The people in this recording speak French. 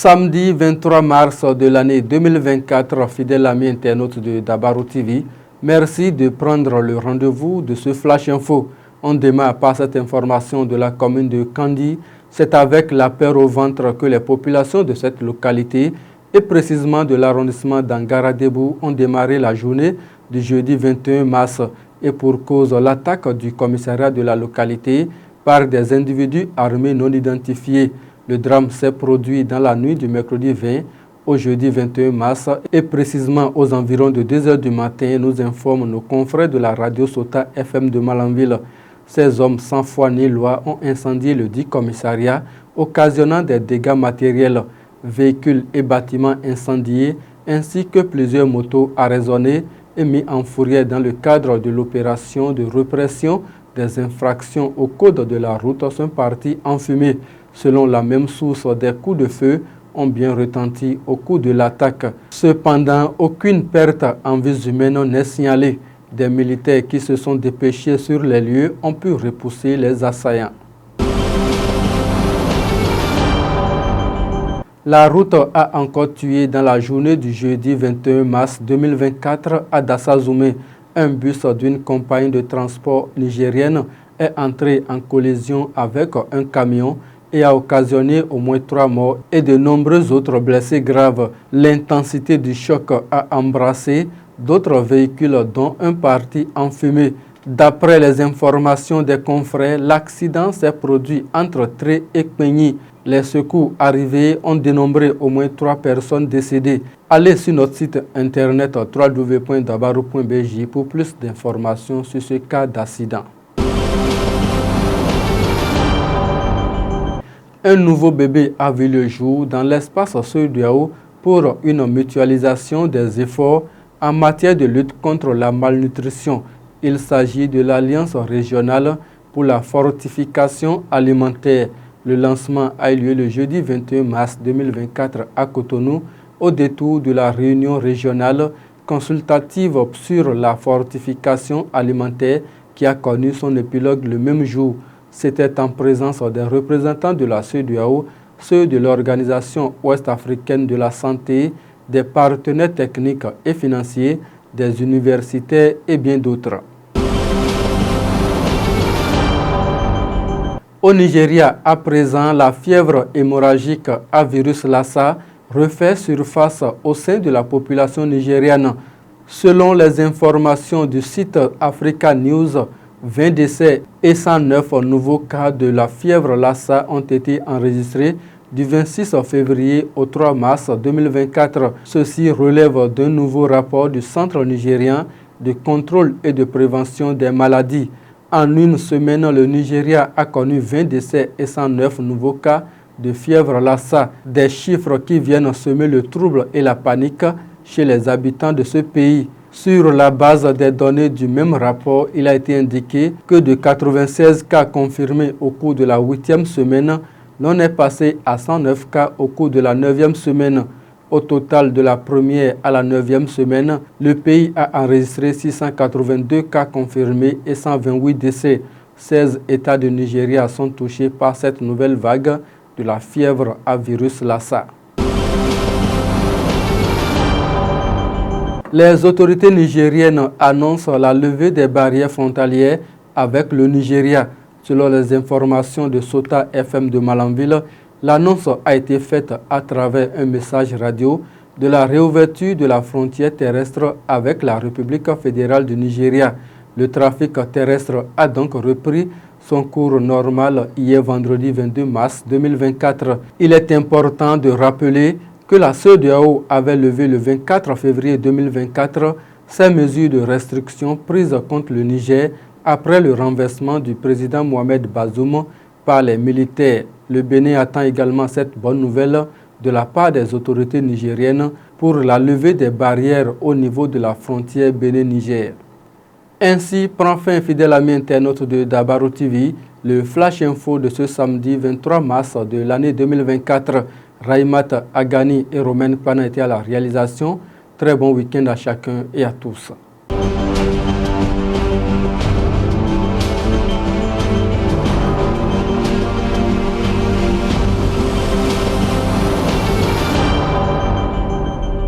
Samedi 23 mars de l'année 2024, fidèles amis internautes de Dabaru TV, merci de prendre le rendez-vous de ce Flash Info. On démarre par cette information de la commune de Kandi. C'est avec la peur au ventre que les populations de cette localité et précisément de l'arrondissement d'Angara-Debout ont démarré la journée du jeudi 21 mars et pour cause l'attaque du commissariat de la localité par des individus armés non identifiés. Le drame s'est produit dans la nuit du mercredi 20 au jeudi 21 mars et précisément aux environs de 2 h du matin, nous informent nos confrères de la radio Sota FM de Malanville. Ces hommes sans foi ni loi ont incendié le dit commissariat, occasionnant des dégâts matériels, véhicules et bâtiments incendiés, ainsi que plusieurs motos arraisonnées et mis en fourrière dans le cadre de l'opération de répression des infractions au code de la route sont partis en fumée. Selon la même source, des coups de feu ont bien retenti au cours de l'attaque. Cependant, aucune perte en vies humaines n'est signalée. Des militaires qui se sont dépêchés sur les lieux ont pu repousser les assaillants. La route a encore tué dans la journée du jeudi 21 mars 2024 à Dassazoumé. Un bus d'une compagnie de transport nigérienne est entré en collision avec un camion et a occasionné au moins 3 morts et de nombreux autres blessés graves. L'intensité du choc a embrassé d'autres véhicules dont un parti en fumée. D'après les informations des confrères, l'accident s'est produit entre Tré et Peigny. Les secours arrivés ont dénombré au moins 3 personnes décédées. Allez sur notre site internet www.dabaru.bj pour plus d'informations sur ce cas d'accident. Un nouveau bébé a vu le jour dans l'espace Seuil-Diao pour une mutualisation des efforts en matière de lutte contre la malnutrition. Il s'agit de l'Alliance régionale pour la fortification alimentaire. Le lancement a eu lieu le jeudi 21 mars 2024 à Cotonou, au détour de la réunion régionale consultative sur la fortification alimentaire qui a connu son épilogue le même jour. C'était en présence des représentants de la CEDEAO, ceux de l'Organisation ouest-africaine de la santé, des partenaires techniques et financiers, des universitaires et bien d'autres. Au Nigeria, à présent, la fièvre hémorragique à virus Lassa refait surface au sein de la population nigériane. Selon les informations du site Africa News, 20 décès et 109 nouveaux cas de la fièvre Lassa ont été enregistrés du 26 février au 3 mars 2024. Ceci relève d'un nouveau rapport du Centre nigérien de contrôle et de prévention des maladies. En une semaine, le Nigeria a connu 20 décès et 109 nouveaux cas de fièvre Lassa, des chiffres qui viennent semer le trouble et la panique chez les habitants de ce pays. Sur la base des données du même rapport, il a été indiqué que de 96 cas confirmés au cours de la 8e semaine, l'on est passé à 109 cas au cours de la 9e semaine. Au total, de la 1er à la 9e semaine, le pays a enregistré 682 cas confirmés et 128 décès. 16 États du Nigeria sont touchés par cette nouvelle vague de la fièvre à virus Lassa. Les autorités nigériennes annoncent la levée des barrières frontalières avec le Nigeria. Selon les informations de Sota FM de Malanville, l'annonce a été faite à travers un message radio de la réouverture de la frontière terrestre avec la République fédérale du Nigeria. Le trafic terrestre a donc repris son cours normal hier vendredi 22 mars 2024. Il est important de rappeler que la CEDEAO avait levé le 24 février 2024 ces mesures de restriction prises contre le Niger après le renversement du président Mohamed Bazoum par les militaires. Le Bénin attend également cette bonne nouvelle de la part des autorités nigériennes pour la levée des barrières au niveau de la frontière Bénin-Niger. Ainsi prend fin, fidèle ami internaute de Dabaru TV, le Flash Info de ce samedi 23 mars de l'année 2024. Raïmat Agani et Romaine Pana étaient à la réalisation. Très bon week-end à chacun et à tous.